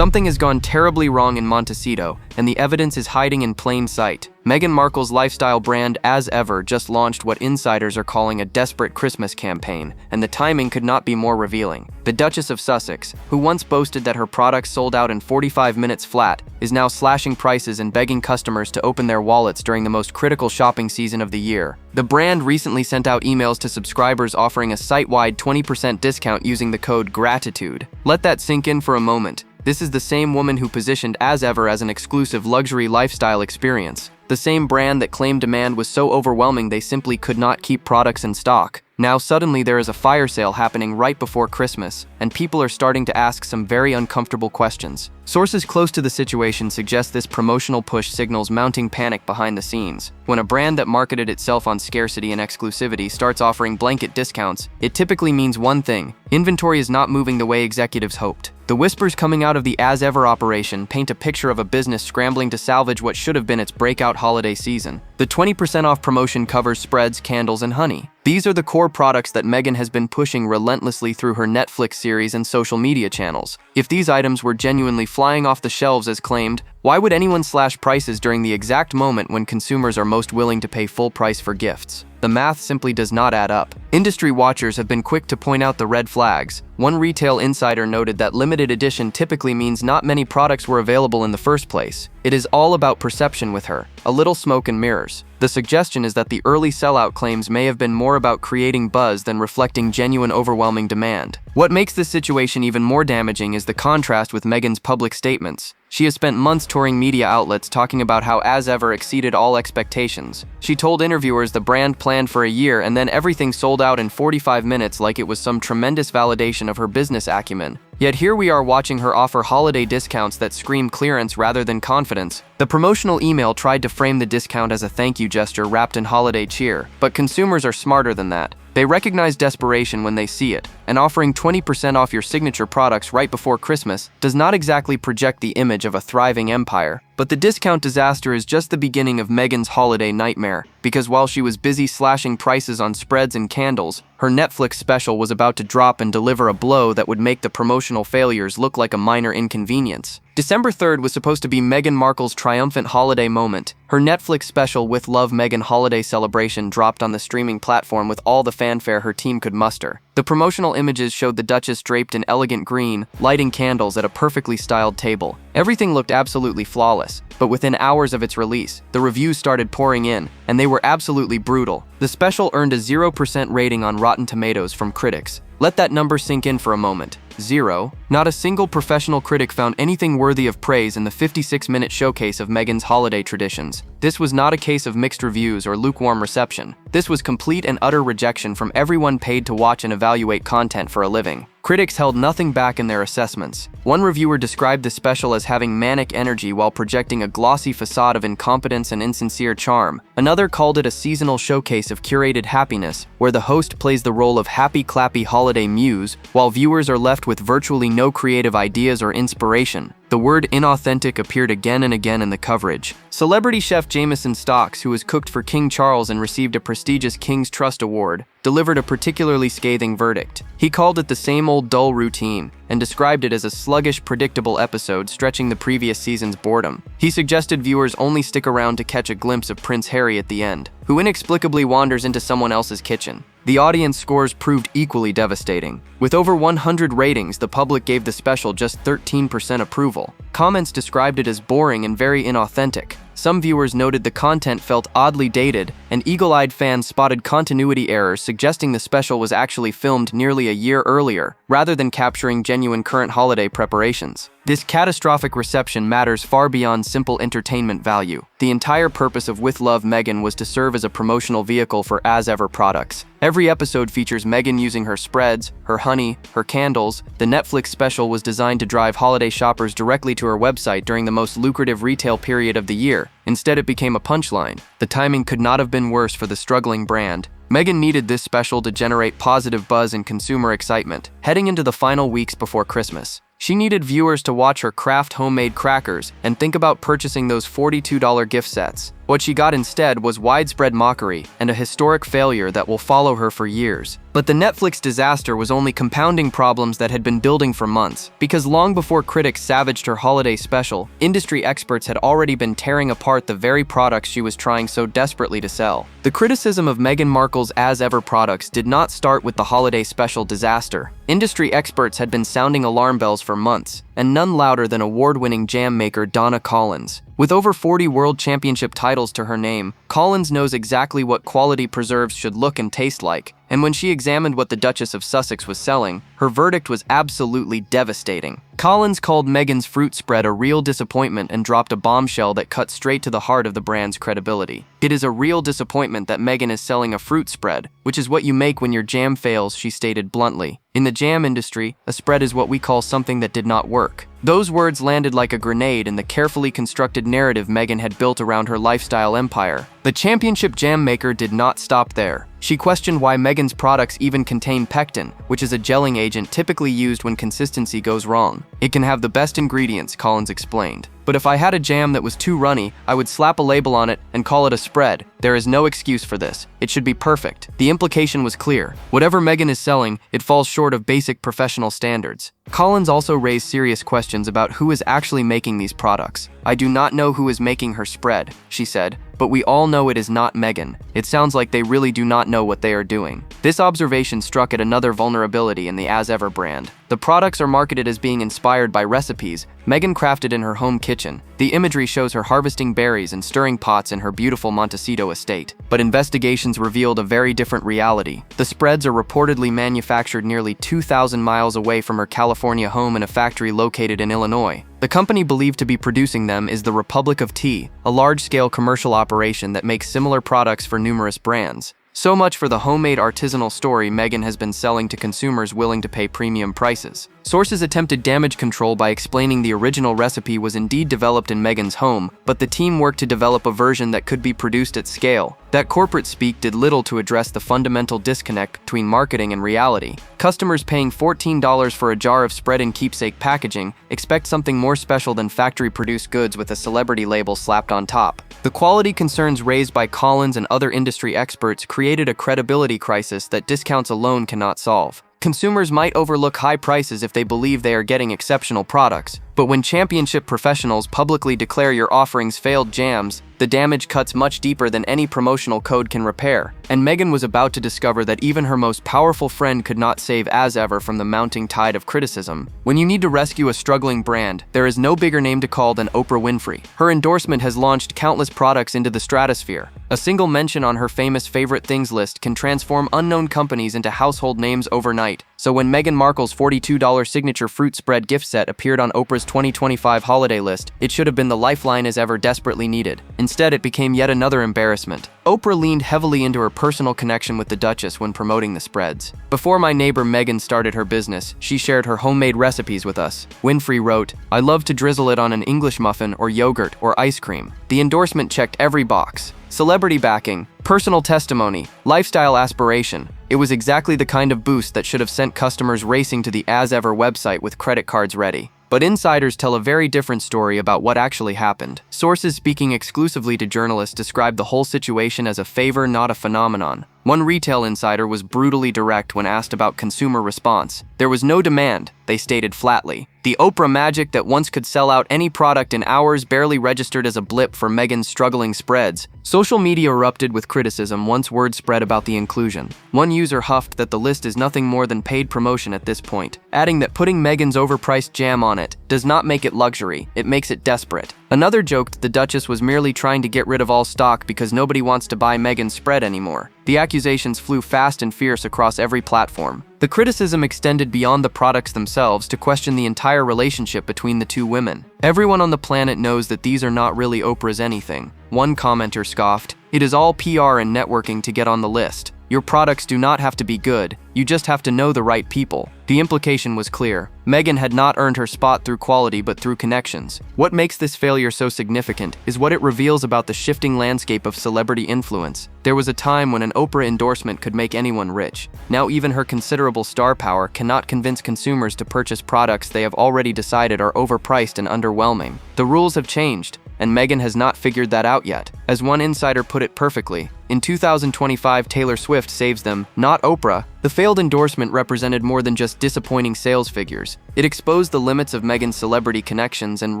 Something has gone terribly wrong in Montecito, and the evidence is hiding in plain sight. Meghan Markle's lifestyle brand, As Ever, just launched what insiders are calling a desperate Christmas campaign, and the timing could not be more revealing. The Duchess of Sussex, who once boasted that her products sold out in 45 minutes flat, is now slashing prices and begging customers to open their wallets during the most critical shopping season of the year. The brand recently sent out emails to subscribers offering a site-wide 20% discount using the code GRATITUDE. Let that sink in for a moment. This is the same woman who positioned As Ever as an exclusive luxury lifestyle experience. The same brand that claimed demand was so overwhelming they simply could not keep products in stock. Now suddenly there is a fire sale happening right before Christmas, and people are starting to ask some very uncomfortable questions. Sources close to the situation suggest this promotional push signals mounting panic behind the scenes. When a brand that marketed itself on scarcity and exclusivity starts offering blanket discounts, it typically means one thing: inventory is not moving the way executives hoped. The whispers coming out of the As Ever operation paint a picture of a business scrambling to salvage what should have been its breakout holiday season. The 20% off promotion covers spreads, candles, and honey. These are the core products that Meghan has been pushing relentlessly through her Netflix series and social media channels. If these items were genuinely flying off the shelves as claimed, why would anyone slash prices during the exact moment when consumers are most willing to pay full price for gifts? The math simply does not add up. Industry watchers have been quick to point out the red flags. One retail insider noted that limited edition typically means not many products were available in the first place. It is all about perception with her, a little smoke and mirrors. The suggestion is that the early sellout claims may have been more about creating buzz than reflecting genuine overwhelming demand. What makes this situation even more damaging is the contrast with Meghan's public statements. She has spent months touring media outlets talking about how As Ever exceeded all expectations. She told interviewers the brand planned for a year and then everything sold out in 45 minutes like it was some tremendous validation of her business acumen. Yet here we are watching her offer holiday discounts that scream clearance rather than confidence. The promotional email tried to frame the discount as a thank you gesture wrapped in holiday cheer, but consumers are smarter than that. They recognize desperation when they see it, and offering 20% off your signature products right before Christmas does not exactly project the image of a thriving empire. But the discount disaster is just the beginning of Meghan's holiday nightmare, because while she was busy slashing prices on spreads and candles, her Netflix special was about to drop and deliver a blow that would make the promotional failures look like a minor inconvenience. December 3rd was supposed to be Meghan Markle's triumphant holiday moment. Her Netflix special With Love Meghan holiday celebration dropped on the streaming platform with all the fanfare her team could muster. The promotional images showed the Duchess draped in elegant green, lighting candles at a perfectly styled table. Everything looked absolutely flawless, but within hours of its release, the reviews started pouring in, and they were absolutely brutal. The special earned a 0% rating on Rotten Tomatoes from critics. Let that number sink in for a moment. 0. Not a single professional critic found anything worthy of praise in the 56-minute showcase of Meghan's holiday traditions. This was not a case of mixed reviews or lukewarm reception. This was complete and utter rejection from everyone paid to watch and evaluate content for a living. Critics held nothing back in their assessments. One reviewer described the special as having manic energy while projecting a glossy facade of incompetence and insincere charm. Another called it a seasonal showcase of curated happiness, where the host plays the role of happy, clappy holiday muse, while viewers are left with virtually no creative ideas or inspiration. The word inauthentic appeared again and again in the coverage. Celebrity chef Jameson Stocks, who has cooked for King Charles and received a prestigious King's Trust Award, delivered a particularly scathing verdict. He called it the same old dull routine, and described it as a sluggish, predictable episode stretching the previous season's boredom. He suggested viewers only stick around to catch a glimpse of Prince Harry at the end, who inexplicably wanders into someone else's kitchen. The audience scores proved equally devastating. With over 100 ratings, the public gave the special just 13% approval. Comments described it as boring and very inauthentic. Some viewers noted the content felt oddly dated, and eagle-eyed fans spotted continuity errors suggesting the special was actually filmed nearly a year earlier, rather than capturing genuine current holiday preparations. This catastrophic reception matters far beyond simple entertainment value. The entire purpose of With Love Meghan was to serve as a promotional vehicle for As Ever products. Every episode features Meghan using her spreads, her honey, her candles. The Netflix special was designed to drive holiday shoppers directly to her website during the most lucrative retail period of the year. Instead, it became a punchline. The timing could not have been worse for the struggling brand. Meghan needed this special to generate positive buzz and consumer excitement, heading into the final weeks before Christmas. She needed viewers to watch her craft homemade crackers and think about purchasing those $42 gift sets. What she got instead was widespread mockery and a historic failure that will follow her for years. But the Netflix disaster was only compounding problems that had been building for months, because long before critics savaged her holiday special, industry experts had already been tearing apart the very products she was trying so desperately to sell. The criticism of Meghan Markle's as-ever products did not start with the holiday special disaster. Industry experts had been sounding alarm bells for months, and none louder than award-winning jam maker Donna Collins. With over 40 World Championship titles to her name, Collins knows exactly what quality preserves should look and taste like, and when she examined what the Duchess of Sussex was selling, her verdict was absolutely devastating. Collins called Meghan's fruit spread a real disappointment and dropped a bombshell that cut straight to the heart of the brand's credibility. "It is a real disappointment that Meghan is selling a fruit spread, which is what you make when your jam fails," she stated bluntly. "In the jam industry, a spread is what we call something that did not work." Those words landed like a grenade in the carefully constructed narrative Meghan had built around her lifestyle empire. The championship jam maker did not stop there. She questioned why Meghan's products even contain pectin, which is a gelling agent typically used when consistency goes wrong. "It can have the best ingredients," Collins explained. "But if I had a jam that was too runny, I would slap a label on it and call it a spread. There is no excuse for this. It should be perfect." The implication was clear. Whatever Meghan is selling, it falls short of basic professional standards. Collins also raised serious questions about who is actually making these products. "I do not know who is making her spread," she said, "but we all know it is not Meghan. It sounds like they really do not know what they are doing." This observation struck at another vulnerability in the as-ever brand. The products are marketed as being inspired by recipes Meghan crafted in her home kitchen. The imagery shows her harvesting berries and stirring pots in her beautiful Montecito estate. But investigations revealed a very different reality. The spreads are reportedly manufactured nearly 2,000 miles away from her California home in a factory located in Illinois. The company believed to be producing them is the Republic of Tea, a large-scale commercial operation that makes similar products for numerous brands. So much for the homemade artisanal story Meghan has been selling to consumers willing to pay premium prices. Sources attempted damage control by explaining the original recipe was indeed developed in Meghan's home, but the team worked to develop a version that could be produced at scale. That corporate speak did little to address the fundamental disconnect between marketing and reality. Customers paying $14 for a jar of spread in keepsake packaging expect something more special than factory-produced goods with a celebrity label slapped on top. The quality concerns raised by Collins and other industry experts created a credibility crisis that discounts alone cannot solve. Consumers might overlook high prices if they believe they are getting exceptional products, but when championship professionals publicly declare your offerings failed jams, the damage cuts much deeper than any promotional code can repair. And Meghan was about to discover that even her most powerful friend could not save as-ever from the mounting tide of criticism. When you need to rescue a struggling brand, there is no bigger name to call than Oprah Winfrey. Her endorsement has launched countless products into the stratosphere. A single mention on her famous favorite things list can transform unknown companies into household names overnight. So when Meghan Markle's $42 signature fruit spread gift set appeared on Oprah's 2025 holiday list, it should have been the lifeline as ever desperately needed. Instead, it became yet another embarrassment. Oprah leaned heavily into her personal connection with the Duchess when promoting the spreads. "Before my neighbor Meghan started her business, she shared her homemade recipes with us." Winfrey wrote, "I love to drizzle it on an English muffin or yogurt or ice cream." The endorsement checked every box. Celebrity backing, personal testimony, lifestyle aspiration. It was exactly the kind of boost that should have sent customers racing to the as-ever website with credit cards ready. But insiders tell a very different story about what actually happened. Sources speaking exclusively to journalists described the whole situation as a favor, not a phenomenon. One retail insider was brutally direct when asked about consumer response. "There was no demand," they stated flatly. The Oprah magic that once could sell out any product in hours barely registered as a blip for Meghan's struggling spreads. Social media erupted with criticism once word spread about the inclusion. One user huffed that the list is nothing more than paid promotion at this point, adding that putting Meghan's overpriced jam on it does not make it luxury, it makes it desperate. Another joked the Duchess was merely trying to get rid of all stock because nobody wants to buy Meghan's spread anymore. The accusations flew fast and fierce across every platform. The criticism extended beyond the products themselves to question the entire relationship between the two women. "Everyone on the planet knows that these are not really Oprah's anything," one commenter scoffed. "It is all PR and networking to get on the list. Your products do not have to be good, you just have to know the right people." The implication was clear. Meghan had not earned her spot through quality but through connections. What makes this failure so significant is what it reveals about the shifting landscape of celebrity influence. There was a time when an Oprah endorsement could make anyone rich. Now even her considerable star power cannot convince consumers to purchase products they have already decided are overpriced and underwhelming. The rules have changed. and Meghan has not figured that out yet. As one insider put it perfectly, in 2025, Taylor Swift saves them, not Oprah. The failed endorsement represented more than just disappointing sales figures. It exposed the limits of Meghan's celebrity connections and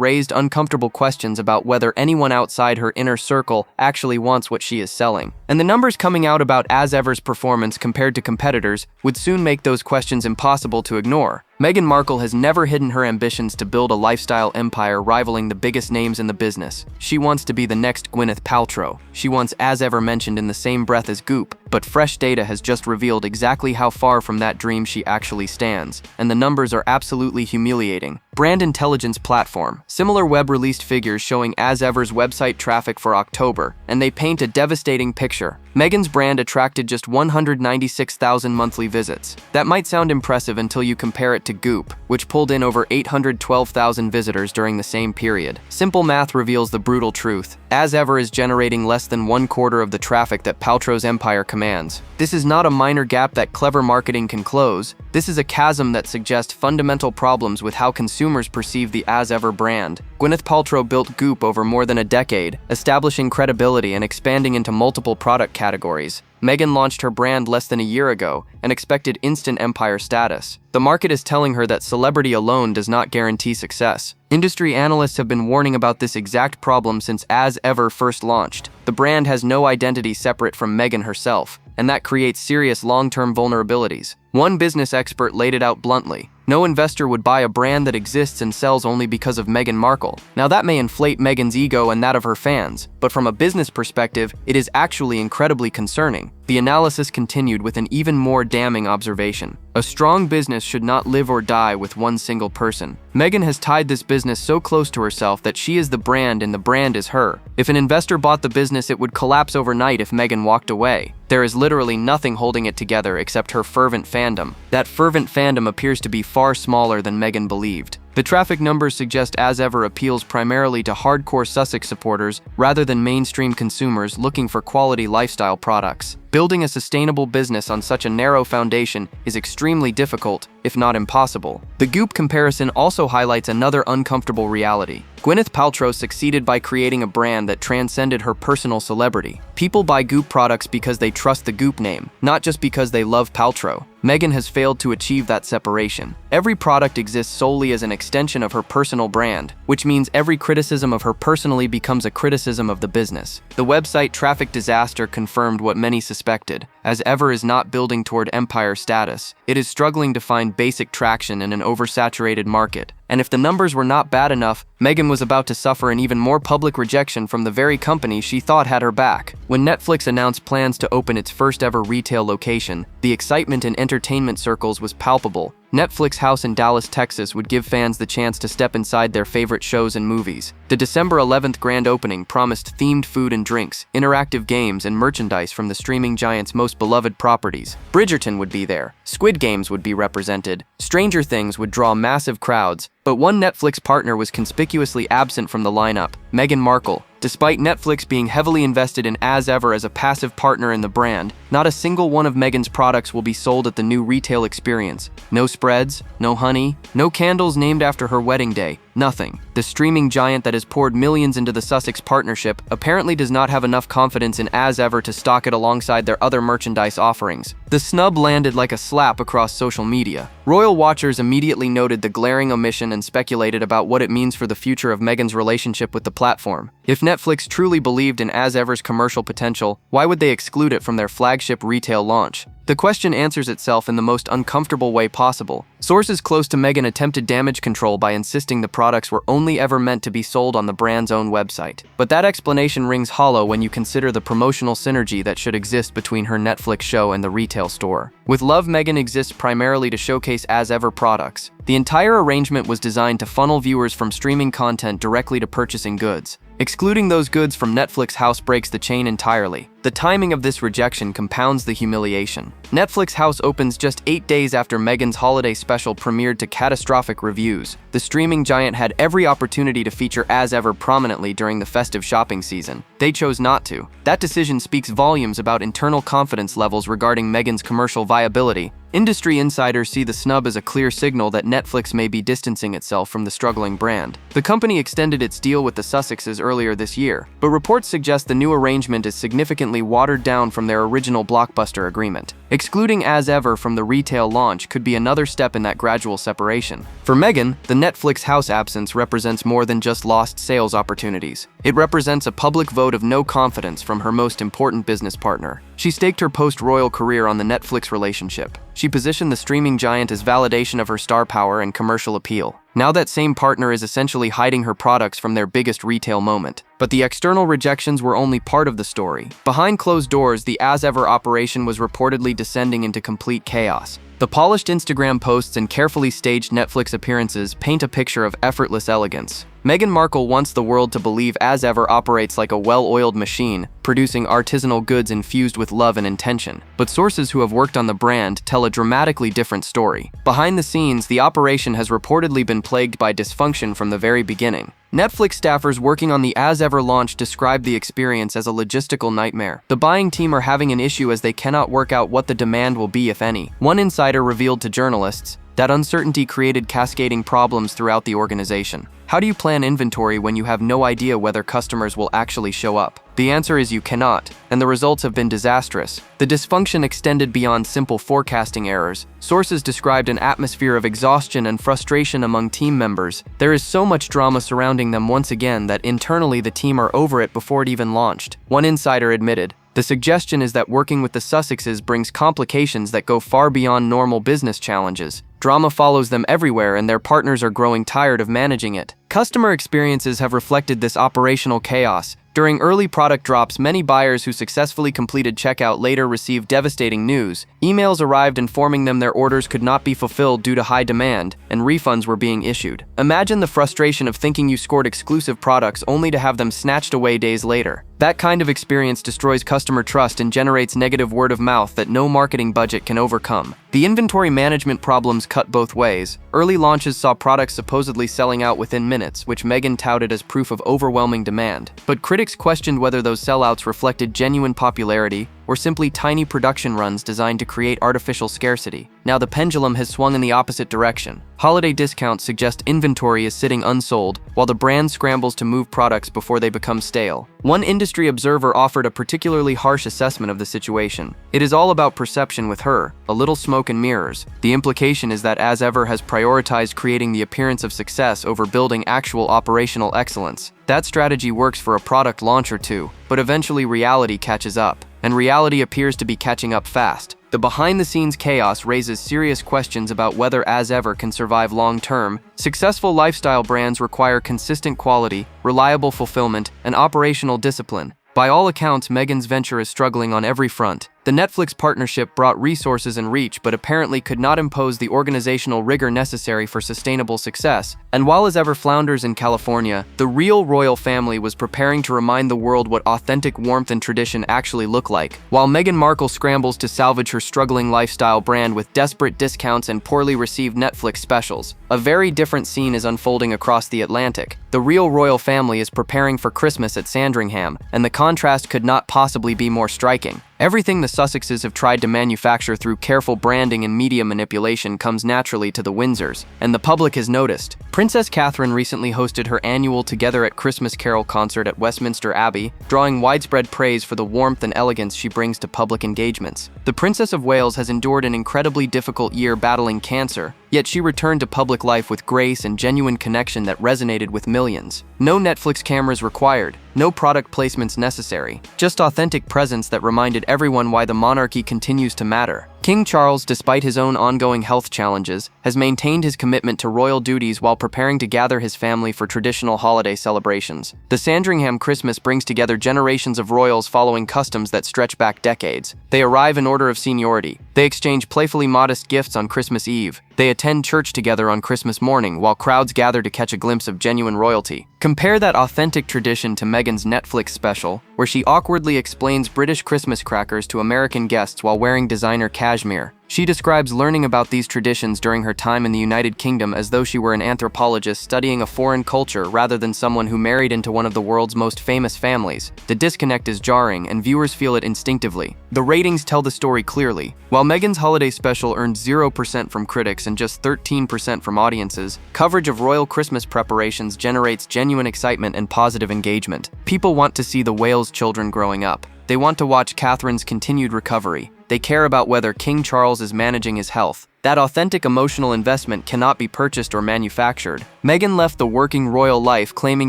raised uncomfortable questions about whether anyone outside her inner circle actually wants what she is selling. And the numbers coming out about As Ever's performance compared to competitors would soon make those questions impossible to ignore. Meghan Markle has never hidden her ambitions to build a lifestyle empire rivaling the biggest names in the business. She wants to be the next Gwyneth Paltrow. She wants As Ever mentioned in the same breath as Goop, but fresh data has just revealed exactly how far from that dream she actually stands, and the numbers are absolutely humiliating. Brand intelligence platform. Similar web released figures showing As Ever's website traffic for October, and they paint a devastating picture. Meghan's brand attracted just 196,000 monthly visits. That might sound impressive until you compare it to Goop, which pulled in over 812,000 visitors during the same period. Simple math reveals the brutal truth. As Ever is generating less than 1/4 of the traffic that Paltrow's empire commands. This is not a minor gap that clever marketing can close. This is a chasm that suggests fundamental problems with how consumers perceive the As Ever brand. Gwyneth Paltrow built Goop over more than a decade, establishing credibility and expanding into multiple product categories. Meghan launched her brand less than a year ago and expected instant empire status. The market is telling her that celebrity alone does not guarantee success. Industry analysts have been warning about this exact problem since As Ever first launched. The brand has no identity separate from Meghan herself, and that creates serious long-term vulnerabilities. One business expert laid it out bluntly. No investor would buy a brand that exists and sells only because of Meghan Markle. Now that may inflate Meghan's ego and that of her fans, but from a business perspective, it is actually incredibly concerning. The analysis continued with an even more damning observation. A strong business should not live or die with one single person. Meghan has tied this business so close to herself that she is the brand and the brand is her. If an investor bought the business, it would collapse overnight if Meghan walked away. There is literally nothing holding it together except her fervent fandom. That fervent fandom appears to be far smaller than Meghan believed. The traffic numbers suggest As Ever appeals primarily to hardcore Sussex supporters rather than mainstream consumers looking for quality lifestyle products. Building a sustainable business on such a narrow foundation is extremely difficult, if not impossible. The Goop comparison also highlights another uncomfortable reality. Gwyneth Paltrow succeeded by creating a brand that transcended her personal celebrity. People buy Goop products because they trust the Goop name, not just because they love Paltrow. Meghan has failed to achieve that separation. Every product exists solely as an extension of her personal brand, which means every criticism of her personally becomes a criticism of the business. The website traffic disaster confirmed what many suspected. As Ever is not building toward empire status, it is struggling to find basic traction in an oversaturated market. And if the numbers were not bad enough, Meghan was about to suffer an even more public rejection from the very company she thought had her back. When Netflix announced plans to open its first ever retail location, the excitement in entertainment circles was palpable. Netflix house in Dallas, Texas would give fans the chance to step inside their favorite shows and movies. The December 11th grand opening promised themed food and drinks, interactive games, and merchandise from the streaming giant's most beloved properties. Bridgerton would be there, Squid Games would be represented, Stranger Things would draw massive crowds, but one Netflix partner was conspicuously absent from the lineup: Meghan Markle. Despite Netflix being heavily invested in As Ever as a passive partner in the brand, not a single one of Meghan's products will be sold at the new retail experience. No spreads, no honey, no candles named after her wedding day, nothing. The streaming giant that has poured millions into the Sussex partnership apparently does not have enough confidence in As Ever to stock it alongside their other merchandise offerings. The snub landed like a slap across social media. Royal watchers immediately noted the glaring omission and speculated about what it means for the future of Meghan's relationship with the platform. If Netflix truly believed in As Ever's commercial potential, why would they exclude it from their flagship retail launch? The question answers itself in the most uncomfortable way possible. Sources close to Meghan attempted damage control by insisting the products were only ever meant to be sold on the brand's own website. But that explanation rings hollow when you consider the promotional synergy that should exist between her Netflix show and the retail store. With Love Meghan exists primarily to showcase As Ever products. The entire arrangement was designed to funnel viewers from streaming content directly to purchasing goods. Excluding those goods from Netflix house breaks the chain entirely. The timing of this rejection compounds the humiliation. Netflix house opens just 8 days after Meghan's holiday special premiered to catastrophic reviews. The streaming giant had every opportunity to feature As Ever prominently during the festive shopping season. They chose not to. That decision speaks volumes about internal confidence levels regarding Meghan's commercial viability. Industry insiders see the snub as a clear signal that Netflix may be distancing itself from the struggling brand. The company extended its deal with the Sussexes earlier this year, but reports suggest the new arrangement is significantly watered down from their original blockbuster agreement. Excluding As Ever from the retail launch could be another step in that gradual separation. For Meghan, the Netflix house absence represents more than just lost sales opportunities. It represents a public vote of no confidence from her most important business partner. She staked her post-royal career on the Netflix relationship. She positioned the streaming giant as validation of her star power and commercial appeal. Now that same partner is essentially hiding her products from their biggest retail moment. But the external rejections were only part of the story. Behind closed doors, the As Ever operation was reportedly descending into complete chaos. The polished Instagram posts and carefully staged Netflix appearances paint a picture of effortless elegance. Meghan Markle wants the world to believe As Ever operates like a well-oiled machine, producing artisanal goods infused with love and intention. But sources who have worked on the brand tell a dramatically different story. Behind the scenes, the operation has reportedly been plagued by dysfunction from the very beginning. Netflix staffers working on the As Ever launch described the experience as a logistical nightmare. The buying team are having an issue as they cannot work out what the demand will be, if any. One insider revealed to journalists that uncertainty created cascading problems throughout the organization. How do you plan inventory when you have no idea whether customers will actually show up? The answer is you cannot, and the results have been disastrous. The dysfunction extended beyond simple forecasting errors. Sources described an atmosphere of exhaustion and frustration among team members. There is so much drama surrounding them once again that internally the team are over it before it even launched. One insider admitted, "The suggestion is that working with the Sussexes brings complications that go far beyond normal business challenges. Drama follows them everywhere and their partners are growing tired of managing it." Customer experiences have reflected this operational chaos. During early product drops, many buyers who successfully completed checkout later received devastating news. Emails arrived informing them their orders could not be fulfilled due to high demand, and refunds were being issued. Imagine the frustration of thinking you scored exclusive products only to have them snatched away days later. That kind of experience destroys customer trust and generates negative word of mouth that no marketing budget can overcome. The inventory management problems cut both ways. Early launches saw products supposedly selling out within minutes, which Meghan touted as proof of overwhelming demand. But critics questioned whether those sellouts reflected genuine popularity or simply tiny production runs designed to create artificial scarcity. Now the pendulum has swung in the opposite direction. Holiday discounts suggest inventory is sitting unsold, while the brand scrambles to move products before they become stale. One industry observer offered a particularly harsh assessment of the situation. "It is all about perception with her, a little smoke and mirrors. The implication is that As Ever has prioritized creating the appearance of success over building actual operational excellence. That strategy works for a product launch or two, but eventually reality catches up. And reality appears to be catching up fast." The behind-the-scenes chaos raises serious questions about whether As Ever can survive long-term. Successful lifestyle brands require consistent quality, reliable fulfillment, and operational discipline. By all accounts, Meghan's venture is struggling on every front. The Netflix partnership brought resources and reach, but apparently could not impose the organizational rigor necessary for sustainable success. And while As Ever flounders in California, the real royal family was preparing to remind the world what authentic warmth and tradition actually look like. While Meghan Markle scrambles to salvage her struggling lifestyle brand with desperate discounts and poorly received Netflix specials, a very different scene is unfolding across the Atlantic. The real royal family is preparing for Christmas at Sandringham, and the contrast could not possibly be more striking. Everything the Sussexes have tried to manufacture through careful branding and media manipulation comes naturally to the Windsors, and the public has noticed. Princess Catherine recently hosted her annual Together at Christmas Carol concert at Westminster Abbey, drawing widespread praise for the warmth and elegance she brings to public engagements. The Princess of Wales has endured an incredibly difficult year battling cancer, yet she returned to public life with grace and genuine connection that resonated with millions. No Netflix cameras required, no product placements necessary, just authentic presence that reminded everyone why the monarchy continues to matter. King Charles, despite his own ongoing health challenges, has maintained his commitment to royal duties while preparing to gather his family for traditional holiday celebrations. The Sandringham Christmas brings together generations of royals following customs that stretch back decades. They arrive in order of seniority. They exchange playfully modest gifts on Christmas Eve. They attend church together on Christmas morning while crowds gather to catch a glimpse of genuine royalty. Compare that authentic tradition to Meghan's Netflix special, where she awkwardly explains British Christmas crackers to American guests while wearing designer cashmere. She describes learning about these traditions during her time in the United Kingdom as though she were an anthropologist studying a foreign culture rather than someone who married into one of the world's most famous families. The disconnect is jarring, and viewers feel it instinctively. The ratings tell the story clearly. While Meghan's holiday special earned 0% from critics and just 13% from audiences, coverage of royal Christmas preparations generates genuine excitement and positive engagement. People want to see the Wales children growing up. They want to watch Catherine's continued recovery. They care about whether King Charles is managing his health. That authentic emotional investment cannot be purchased or manufactured. Meghan left the working royal life claiming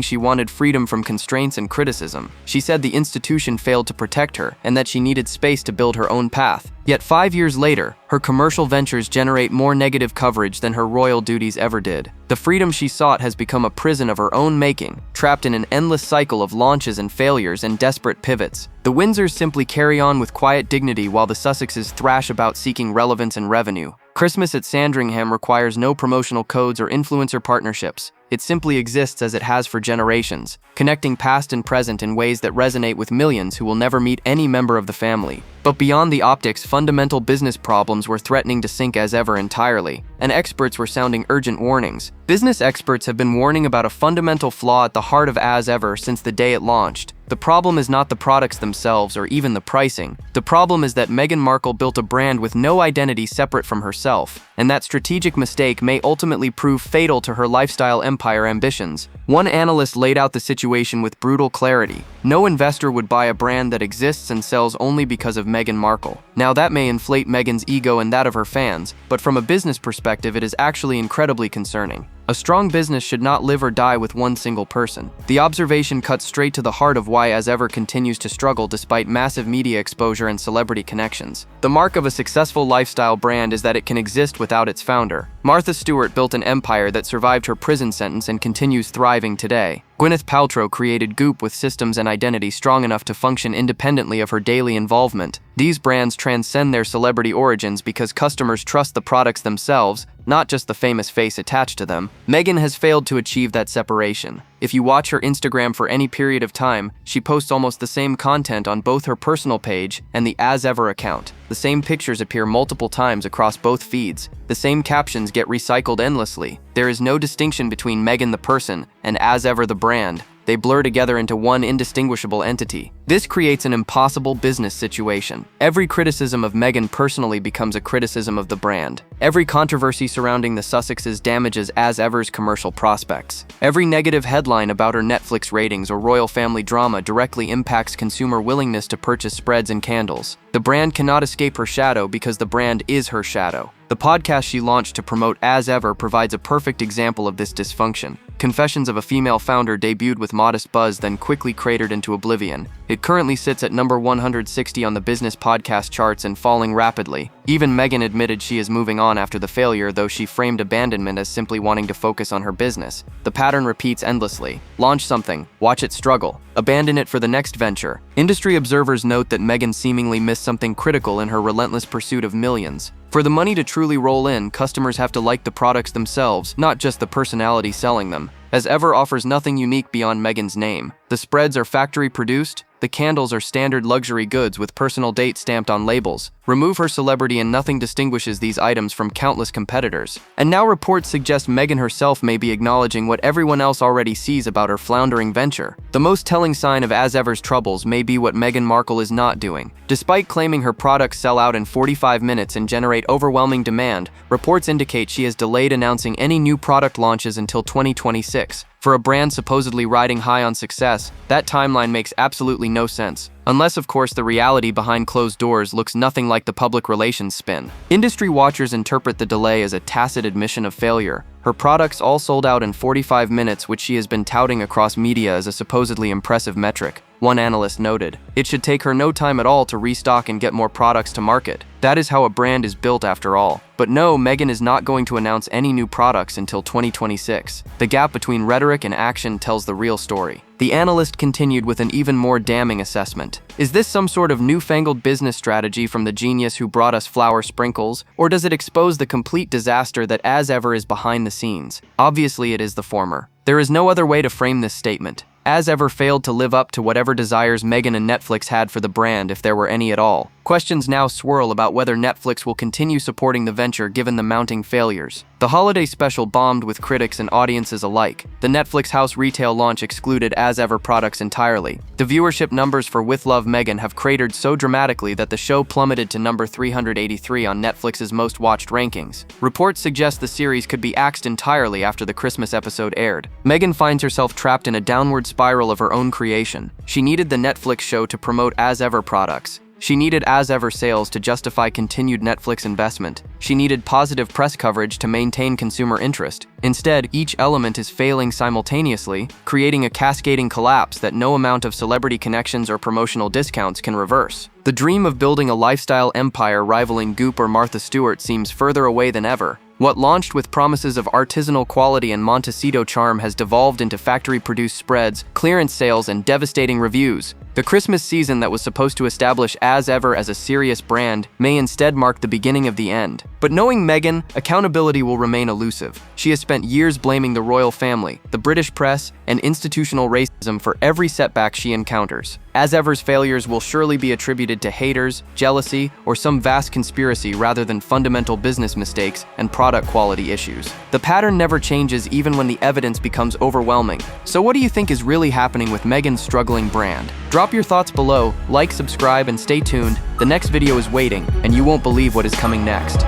she wanted freedom from constraints and criticism. She said the institution failed to protect her and that she needed space to build her own path. Yet 5 years later, her commercial ventures generate more negative coverage than her royal duties ever did. The freedom she sought has become a prison of her own making, trapped in an endless cycle of launches and failures and desperate pivots. The Windsors simply carry on with quiet dignity while the Sussexes thrash about seeking relevance and revenue. Christmas at Sandringham requires no promotional codes or influencer partnerships. It simply exists as it has for generations, connecting past and present in ways that resonate with millions who will never meet any member of the family. But beyond the optics, fundamental business problems were threatening to sink as ever entirely, and experts were sounding urgent warnings. Business experts have been warning about a fundamental flaw at the heart of As Ever since the day it launched. The problem is not the products themselves or even the pricing. The problem is that Meghan Markle built a brand with no identity separate from herself, and that strategic mistake may ultimately prove fatal to her lifestyle empire ambitions. One analyst laid out the situation with brutal clarity. No investor would buy a brand that exists and sells only because of Meghan Markle. Now that may inflate Meghan's ego and that of her fans, but from a business perspective it is actually incredibly concerning. A strong business should not live or die with one single person. The observation cuts straight to the heart of why As Ever continues to struggle despite massive media exposure and celebrity connections. The mark of a successful lifestyle brand is that it can exist without its founder. Martha Stewart built an empire that survived her prison sentence and continues thriving today. Gwyneth Paltrow created Goop with systems and identity strong enough to function independently of her daily involvement. These brands transcend their celebrity origins because customers trust the products themselves, not just the famous face attached to them. Meghan has failed to achieve that separation. If you watch her Instagram for any period of time, she posts almost the same content on both her personal page and the As Ever account. The same pictures appear multiple times across both feeds. The same captions get recycled endlessly. There is no distinction between Meghan the person and As Ever the brand. They blur together into one indistinguishable entity. This creates an impossible business situation. Every criticism of Meghan personally becomes a criticism of the brand. Every controversy surrounding the Sussexes damages As Ever's commercial prospects. Every negative headline about her Netflix ratings or royal family drama directly impacts consumer willingness to purchase spreads and candles. The brand cannot escape her shadow because the brand is her shadow. The podcast she launched to promote As Ever provides a perfect example of this dysfunction. Confessions of a Female Founder debuted with modest buzz, then quickly cratered into oblivion. It currently sits at number 160 on the business podcast charts and falling rapidly. Even Meghan admitted she is moving on after the failure, though she framed abandonment as simply wanting to focus on her business. The pattern repeats endlessly. Launch something, watch it struggle, abandon it for the next venture. Industry observers note that Meghan seemingly missed something critical in her relentless pursuit of millions. For the money to truly roll in, customers have to like the products themselves, not just the personality selling them. As Ever offers nothing unique beyond Meghan's name. The spreads are factory produced, the candles are standard luxury goods with personal date stamped on labels. Remove her celebrity and nothing distinguishes these items from countless competitors. And now reports suggest Meghan herself may be acknowledging what everyone else already sees about her floundering venture. The most telling sign of As Ever's troubles may be what Meghan Markle is not doing. Despite claiming her products sell out in 45 minutes and generate overwhelming demand, reports indicate she has delayed announcing any new product launches until 2026. For a brand supposedly riding high on success, that timeline makes absolutely no sense. Unless, of course, the reality behind closed doors looks nothing like the public relations spin. Industry watchers interpret the delay as a tacit admission of failure. Her products all sold out in 45 minutes, which she has been touting across media as a supposedly impressive metric. One analyst noted, "It should take her no time at all to restock and get more products to market. That is how a brand is built after all." But no, Meghan is not going to announce any new products until 2026. The gap between rhetoric and action tells the real story. The analyst continued with an even more damning assessment. Is this some sort of newfangled business strategy from the genius who brought us flower sprinkles, or does it expose the complete disaster that As Ever is behind the scenes? Obviously, it is the former. There is no other way to frame this statement. As Ever failed to live up to whatever desires Meghan and Netflix had for the brand, if there were any at all. Questions now swirl about whether Netflix will continue supporting the venture given the mounting failures. The holiday special bombed with critics and audiences alike. The Netflix house retail launch excluded As Ever products entirely. The viewership numbers for With Love Meghan have cratered so dramatically that the show plummeted to number 383 on Netflix's most watched rankings. Reports suggest the series could be axed entirely after the Christmas episode aired. Meghan finds herself trapped in a downward spiral of her own creation. She needed the Netflix show to promote As Ever products. She needed As Ever sales to justify continued Netflix investment. She needed positive press coverage to maintain consumer interest. Instead, each element is failing simultaneously, creating a cascading collapse that no amount of celebrity connections or promotional discounts can reverse. The dream of building a lifestyle empire rivaling Goop or Martha Stewart seems further away than ever. What launched with promises of artisanal quality and Montecito charm has devolved into factory-produced spreads, clearance sales, and devastating reviews. The Christmas season that was supposed to establish As Ever as a serious brand may instead mark the beginning of the end. But knowing Meghan, accountability will remain elusive. She has spent years blaming the royal family, the British press, and institutional racism for every setback she encounters. As Ever's failures will surely be attributed to haters, jealousy, or some vast conspiracy rather than fundamental business mistakes and product quality issues. The pattern never changes even when the evidence becomes overwhelming. So what do you think is really happening with Meghan's struggling brand? Drop your thoughts below, like, subscribe, and stay tuned. The next video is waiting, and you won't believe what is coming next.